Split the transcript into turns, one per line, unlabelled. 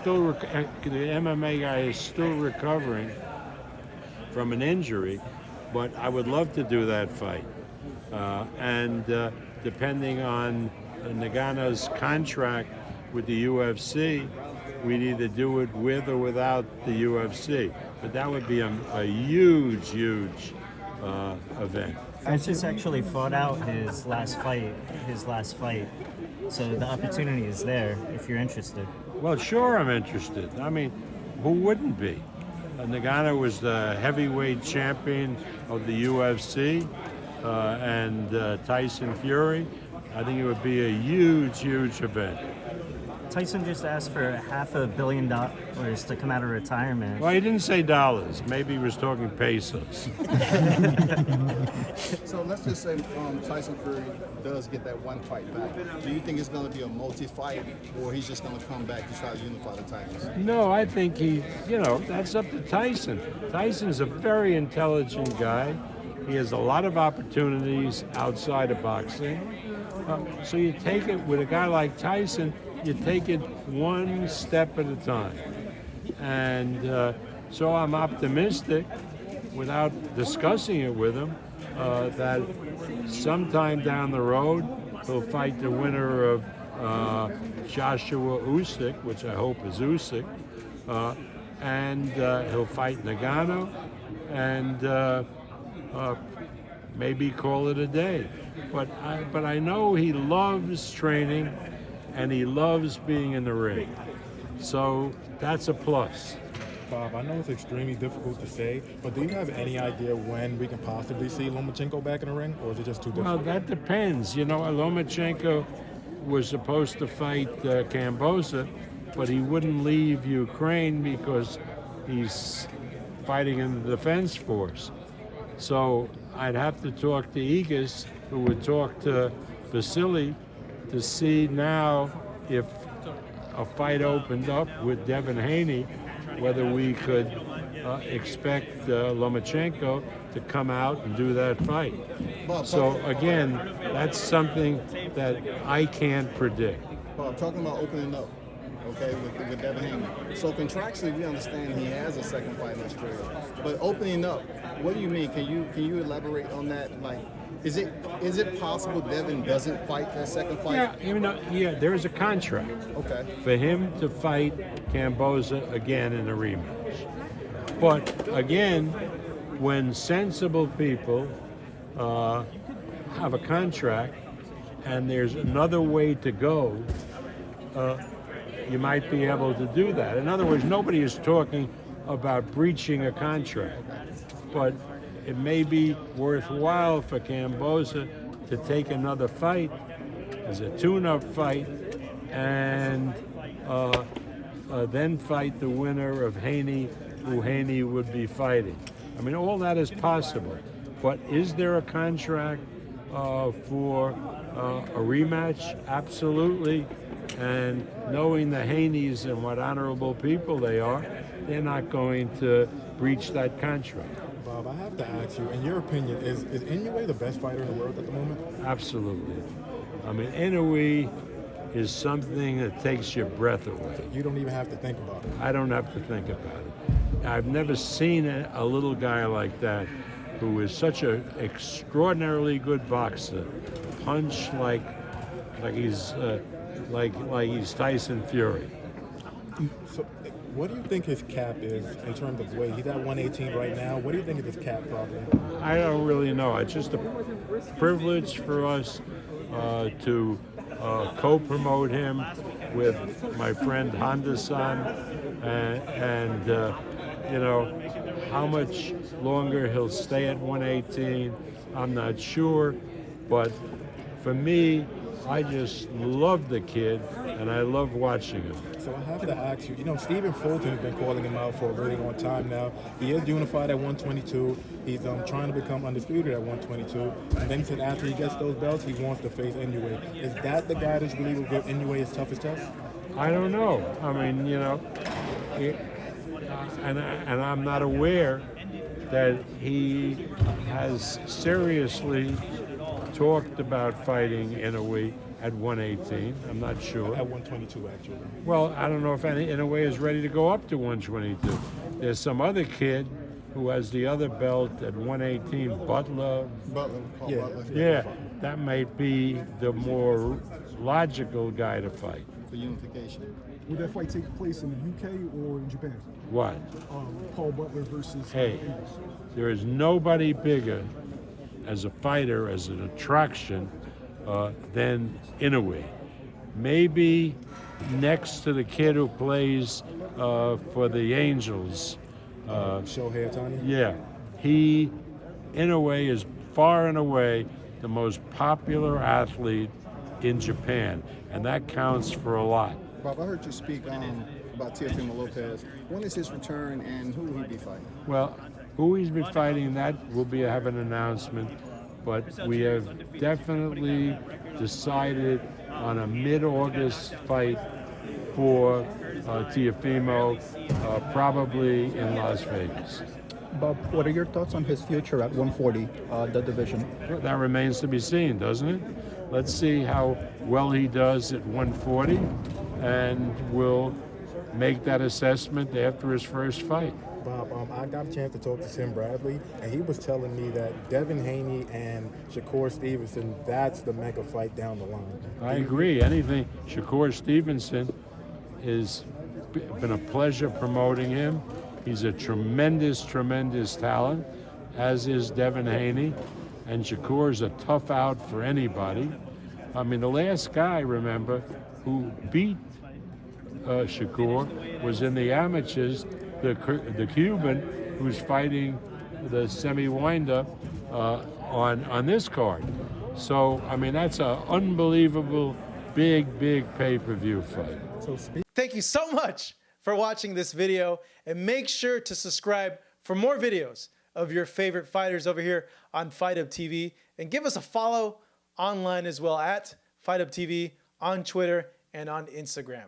still the MMA guy is still recovering from an injury, but I would love to do that fight. And depending on Ngannou's contract with the UFC, we'd either do it with or without the UFC. But that would be a huge event.
Francis actually fought out his last fight. So the opportunity is there if you're interested.
Well, sure, I'm interested. I mean, who wouldn't be? Ngannou was the heavyweight champion of the UFC, and Tyson Fury. I think it would be a huge event.
Tyson just asked for $500 million to come out of retirement.
Well, he didn't say dollars. Maybe he was talking pesos.
So let's just say Tyson Fury does get that one fight back. Do you think it's going to be a multi-fight, or he's just going to come back to try to unify the titles?
No, I think that's up to Tyson. Tyson's a very intelligent guy. He has a lot of opportunities outside of boxing. So you take it with a guy like Tyson, you take it one step at a time. And so I'm optimistic, without discussing it with him, that sometime down the road he'll fight the winner of Joshua Usyk, which I hope is Usyk, and he'll fight Ngannou, and maybe call it a day. But I know he loves training, and he loves being in the ring. So that's a plus.
Bob, I know it's extremely difficult to say, but do you have any idea when we can possibly see Lomachenko back in the ring, or is it just too difficult?
Well, that depends. Lomachenko was supposed to fight Kamboza, but he wouldn't leave Ukraine because he's fighting in the defense force. So I'd have to talk to Igis, who would talk to Vasily, to see now if a fight opened up with Devin Haney, whether we could expect Lomachenko to come out and do that fight. So again, that's something that I can't predict.
Bob, talking about opening up, okay, with Devin Haney. So contractually, we understand he has a second fight in Australia, but opening up, what do you mean? Can you elaborate on that? Like, is it possible Devin doesn't fight that second fight?
Yeah, there is a contract for him to fight Kamboza again in a rematch. But again, when sensible people have a contract and there's another way to go, you might be able to do that. In other words, nobody is talking about breaching a contract, but it may be worthwhile for Kamboza to take another fight as a tune-up fight and then fight the winner of Haney, who Haney would be fighting. I mean, all that is possible. But is there a contract for a rematch? Absolutely. And knowing the Haneys and what honorable people they are, they're not going to breach that contract.
Bob, I have to ask you, in your opinion, is Inoue the best fighter in the world at the moment?
Absolutely. I mean, Inoue is something that takes your breath away.
You don't even have to think about it.
I don't have to think about it. I've never seen a little guy like that who is such an extraordinarily good boxer, punch like he's Tyson Fury.
So, what do you think his cap is in terms of weight? He's at 118 right now. What do you think is his cap probably?
I don't really know. It's just a privilege for us to co-promote him with my friend Honda-san, and how much longer he'll stay at 118, I'm not sure, but for me, I just love the kid, and I love watching him.
So I have to ask you, Stephen Fulton has been calling him out for a really long time now. He is unified at 122. He's trying to become undisputed at 122. And then he said after he gets those belts, he wants to face Inoue. Is that the guy that really will give Inoue his toughest test?
I don't know. I mean, and I'm not aware that he has seriously talked about fighting Inoue. at 118. I'm not sure.
At 122, actually.
Well, I don't know if any Inoue is ready to go up to 122. There's some other kid who has the other belt at 118, Butler.
Paul
Yeah.
Butler,
Yeah, that might be the more logical guy to fight.
for unification.
Would that fight take place in the UK or in Japan?
What?
Paul Butler versus.
Hey, there is nobody bigger as a fighter, as an attraction, than Inoue. Maybe next to the kid who plays for the Angels.
Shohei Ohtani?
Yeah, Inoue is far and away the most popular athlete in Japan, and that counts for a lot.
Bob, I heard you speak about Teofimo Lopez. When is his return, and who will he be fighting?
Well, who he's been fighting, that will have an announcement, but we have definitely decided on a mid-August fight for Teofimo, probably in Las Vegas.
Bob, what are your thoughts on his future at 140, the division?
That remains to be seen, doesn't it? Let's see how well he does at 140, and we'll make that assessment after his first fight.
Bob, I got a chance to talk to Tim Bradley, and he was telling me that Devin Haney and Shakur Stevenson, that's the mega fight down the line.
I agree. Anything, Shakur Stevenson has been a pleasure promoting him. He's a tremendous, tremendous talent, as is Devin Haney. And Shakur's a tough out for anybody. I mean, the last guy, remember, who beat Shakur was in the amateurs, the Cuban who's fighting the semi-windup on this card. So, I mean, that's an unbelievable, big pay-per-view fight.
Thank you so much for watching this video, and make sure to subscribe for more videos of your favorite fighters over here on Fight Up TV, and give us a follow online as well at Fight Up TV on Twitter and on Instagram.